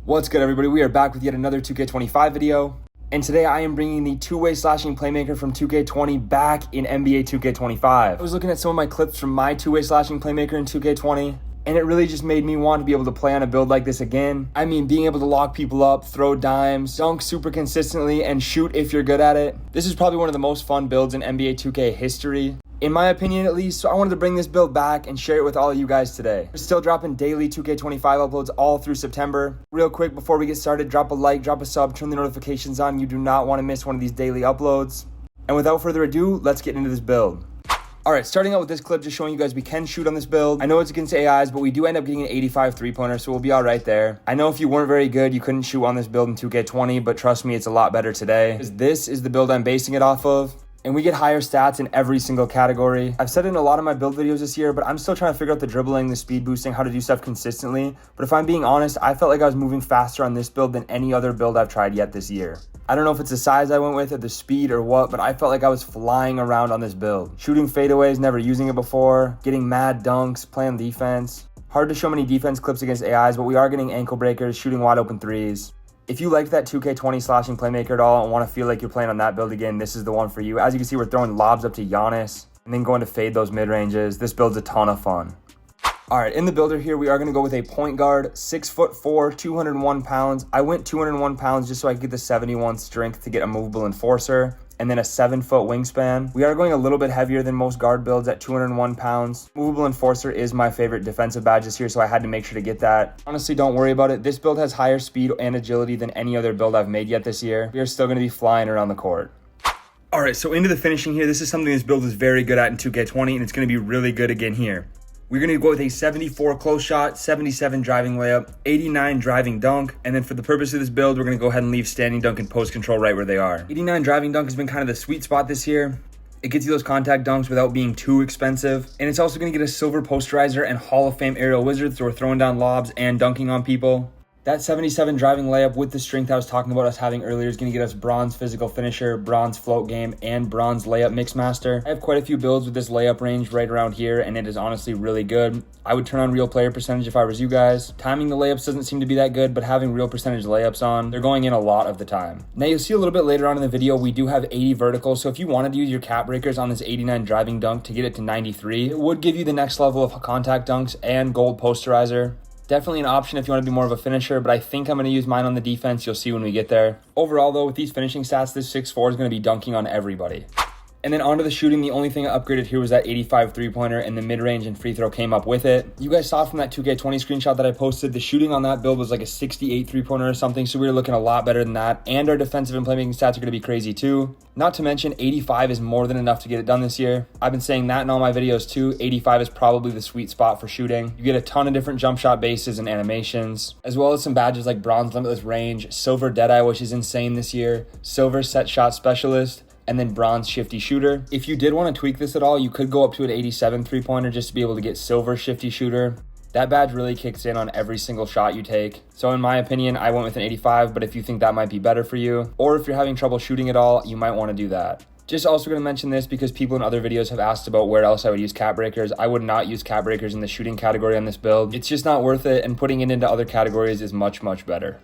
What's good, everybody? We are back with yet another 2K25 video. And today I am bringing the two-way slashing playmaker from 2K20 back in NBA 2K25. I was looking at some of my clips from my two-way slashing playmaker in 2K20, and it really just made me want to be able to play on a build like this again. I mean, being able to lock people up, throw dimes, dunk super consistently, and shoot if you're good at it. This is probably one of the most fun builds in NBA 2K history, in my opinion at least, so I wanted to bring this build back and share it with all of you guys today. We're still dropping daily 2K25 uploads all through September. Real quick, before we get started, drop a like, drop a sub, turn the notifications on. You do not want to miss one of these daily uploads. And without further ado, let's get into this build. Alright, starting out with this clip, just showing you guys we can shoot on this build. I know it's against AIs, but we do end up getting an 85 three-pointer, so we'll be alright there. I know if you weren't very good, you couldn't shoot on this build in 2K20, but trust me, it's a lot better today, because this is the build I'm basing it off of. And we get higher stats in every single category. I've said it in a lot of my build videos this year, but I'm still trying to figure out the dribbling, the speed boosting, how to do stuff consistently. But if I'm being honest, I felt like I was moving faster on this build than any other build I've tried yet this year. I don't know if it's the size I went with or the speed or what, but I felt like I was flying around on this build. Shooting fadeaways, never using it before, getting mad dunks, playing defense. Hard to show many defense clips against AIs, but we are getting ankle breakers, shooting wide open threes. If you liked that 2K20 slashing playmaker at all and want to feel like you're playing on that build again, this is the one for you. As you can see, we're throwing lobs up to Giannis and then going to fade those mid-ranges. This build's a ton of fun. All right, in the builder here, we are going to go with a point guard, 6'4", 201 pounds. I went 201 pounds just so I could get the 71 strength to get a movable enforcer, and then a 7-foot wingspan. We are going a little bit heavier than most guard builds at 201 pounds. Movable enforcer is my favorite defensive badge this year, so I had to make sure to get that. Honestly, don't worry about it. This build has higher speed and agility than any other build I've made yet this year. We are still going to be flying around the court. All right, so into the finishing here. This is something this build is very good at in 2K20, and it's going to be really good again here. We're going to go with a 74 close shot, 77 driving layup, 89 driving dunk, and then for the purpose of this build, we're going to go ahead and leave standing dunk and post control right where they are. 89 driving dunk has been kind of the sweet spot this year. It gets you those contact dunks without being too expensive, and it's also going to get a silver posterizer and Hall of Fame aerial wizard, so we're throwing down lobs and dunking on people. That 77 driving layup with the strength I was talking about us having earlier is going to get us bronze physical finisher, bronze float game, and bronze layup mixmaster. I have quite a few builds with this layup range right around here, and it is honestly really good. I would turn on real player percentage if I was you guys. Timing the layups doesn't seem to be that good, but having real percentage layups on, they're going in a lot of the time. Now you'll see a little bit later on in the video, we do have 80 vertical, so if you wanted to use your cap breakers on this 89 driving dunk to get it to 93, it would give you the next level of contact dunks and gold posterizer. Definitely an option if you want to be more of a finisher, but I think I'm going to use mine on the defense. You'll see when we get there. Overall, though, with these finishing stats, this 6'4" is going to be dunking on everybody. And then onto the shooting, the only thing I upgraded here was that 85 three-pointer, and the mid-range and free throw came up with it. You guys saw from that 2K20 screenshot that I posted, the shooting on that build was like a 68 three-pointer or something, so we were looking a lot better than that. And our defensive and playmaking stats are going to be crazy too. Not to mention, 85 is more than enough to get it done this year. I've been saying that in all my videos too. 85 is probably the sweet spot for shooting. You get a ton of different jump shot bases and animations, as well as some badges like bronze limitless range, silver deadeye, which is insane this year, silver set shot specialist, and then bronze shifty shooter. If you did want to tweak this at all, you could go up to an 87 three-pointer just to be able to get silver shifty shooter. That badge really kicks in on every single shot you take. So in my opinion, I went with an 85, but if you think that might be better for you, or if you're having trouble shooting at all, you might want to do that. Just also going to mention this because people in other videos have asked about where else I would use cap breakers. I would not use cap breakers in the shooting category on this build. It's just not worth it, and putting it into other categories is much, much better.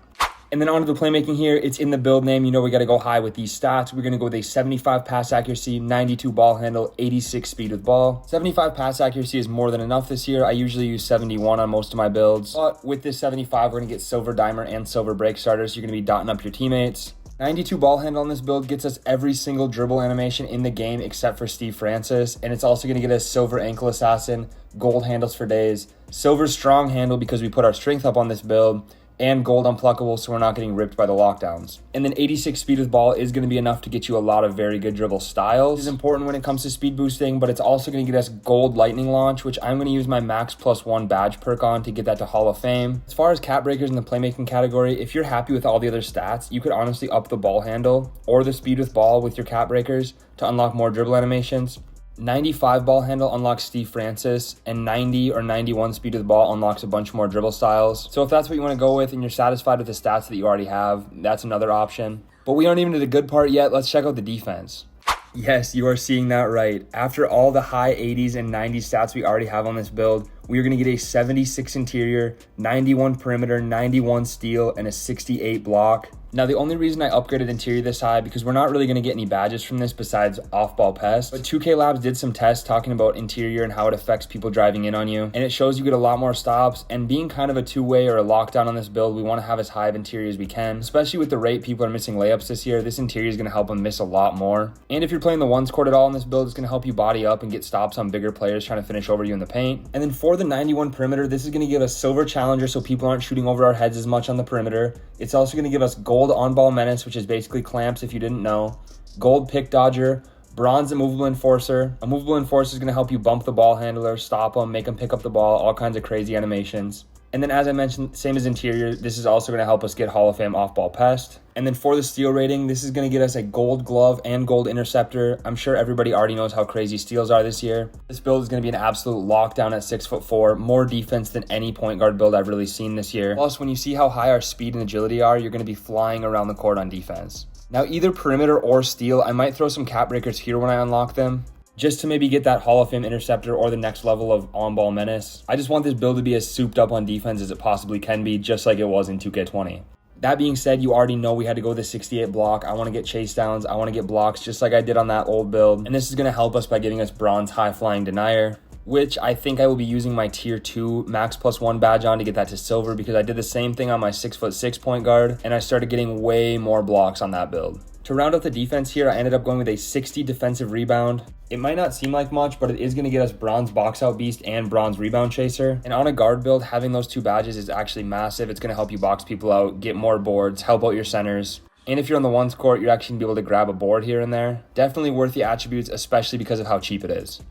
And then onto the playmaking here, it's in the build name. You know we got to go high with these stats. We're going to go with a 75 pass accuracy, 92 ball handle, 86 speed with ball. 75 pass accuracy is more than enough this year. I usually use 71 on most of my builds. But with this 75, we're going to get silver dimer and silver break starters. You're going to be dotting up your teammates. 92 ball handle on this build gets us every single dribble animation in the game except for Steve Francis. And it's also going to get us silver ankle assassin, gold handles for days, silver strong handle because we put our strength up on this build, and gold unpluckable so we're not getting ripped by the lockdowns. And then 86 speed with ball is going to be enough to get you a lot of very good dribble styles. This is important when it comes to speed boosting, but it's also going to get us gold lightning launch, which I'm going to use my max +1 badge perk on to get that to Hall of Fame. As far as cap breakers in the playmaking category, if you're happy with all the other stats, you could honestly up the ball handle or the speed with ball with your cap breakers to unlock more dribble animations. 95 ball handle unlocks Steve Francis, and 90 or 91 speed of the ball unlocks a bunch more dribble styles. So if that's what you want to go with and you're satisfied with the stats that you already have, that's another option. But we aren't even to the good part yet. Let's check out the defense. Yes, you are seeing that right. After all the high 80s and 90s stats we already have on this build, we are going to get a 76 interior, 91 perimeter, 91 steel, and a 68 block. Now, the only reason I upgraded interior this high, because we're not really going to get any badges from this besides off-ball pest. But 2K Labs did some tests talking about interior and how it affects people driving in on you. And it shows you get a lot more stops. And being kind of a two-way or a lockdown on this build, we want to have as high of interior as we can. Especially with the rate people are missing layups this year, this interior is going to help them miss a lot more. And if you're playing the ones court at all in this build, it's going to help you body up and get stops on bigger players trying to finish over you in the paint. And then for the 91 perimeter, this is going to give us silver challenger so people aren't shooting over our heads as much on the perimeter. It's also going to give us gold on-ball menace, which is basically clamps if you didn't know, gold pick dodger, bronze immovable enforcer. A movable enforcer is going to help you bump the ball handler, stop them, make them pick up the ball, all kinds of crazy animations. And then as I mentioned, same as interior, this is also going to help us get Hall of Fame off-ball pest. And then for the steal rating, this is going to get us a gold glove and gold interceptor. I'm sure everybody already knows how crazy steals are this year. This build is going to be an absolute lockdown at 6'4", more defense than any point guard build I've really seen this year. Plus, when you see how high our speed and agility are, you're going to be flying around the court on defense. Now, either perimeter or steal, I might throw some cap breakers here when I unlock them, just to maybe get that Hall of Fame interceptor or the next level of on-ball menace. I just want this build to be as souped up on defense as it possibly can be, just like it was in 2K20. That being said, you already know we had to go with the 68 block. I want to get chase downs. I want to get blocks just like I did on that old build. And this is going to help us by giving us bronze high flying denier, which I think I will be using my tier 2 max +1 badge on to get that to silver, because I did the same thing on my 6'6" point guard and I started getting way more blocks on that build. To round out the defense here, I ended up going with a 60 defensive rebound. It might not seem like much, but it is going to get us bronze box out beast and bronze rebound chaser. And on a guard build, having those two badges is actually massive. It's going to help you box people out, get more boards, help out your centers. And if you're on the ones court, you're actually going to be able to grab a board here and there. Definitely worth the attributes, especially because of how cheap it is.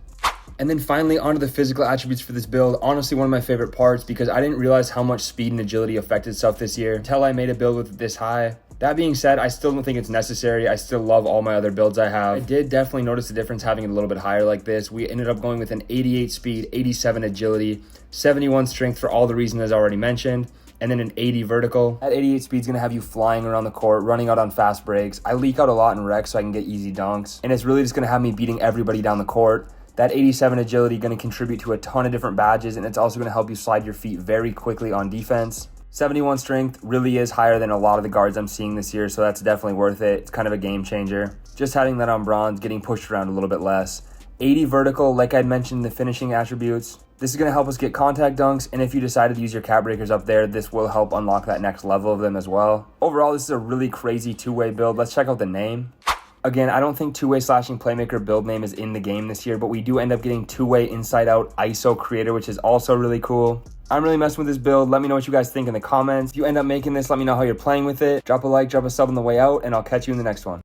And then finally, onto the physical attributes for this build. Honestly, one of my favorite parts, because I didn't realize how much speed and agility affected stuff this year until I made a build with it this high. That being said, I still don't think it's necessary. I still love all my other builds I have. I did definitely notice the difference having it a little bit higher like this. We ended up going with an 88 speed, 87 agility, 71 strength for all the reasons as I already mentioned, and then an 80 vertical. That 88 speed is going to have you flying around the court, running out on fast breaks. I leak out a lot in rec so I can get easy dunks, and it's really just going to have me beating everybody down the court. That 87 agility going to contribute to a ton of different badges, and it's also going to help you slide your feet very quickly on defense. 71 strength really is higher than a lot of the guards I'm seeing this year, so that's definitely worth it. It's kind of a game changer. Just having that on bronze, getting pushed around a little bit less. 80 vertical, like I'd mentioned, the finishing attributes. This is going to help us get contact dunks, and if you decided to use your cap breakers up there, this will help unlock that next level of them as well. Overall, this is a really crazy two-way build. Let's check out the name. Again, I don't think two-way slashing playmaker build name is in the game this year, but we do end up getting two-way inside out ISO creator, which is also really cool. I'm really messing with this build. Let me know what you guys think in the comments. If you end up making this, let me know how you're playing with it. Drop a like, drop a sub on the way out, and I'll catch you in the next one.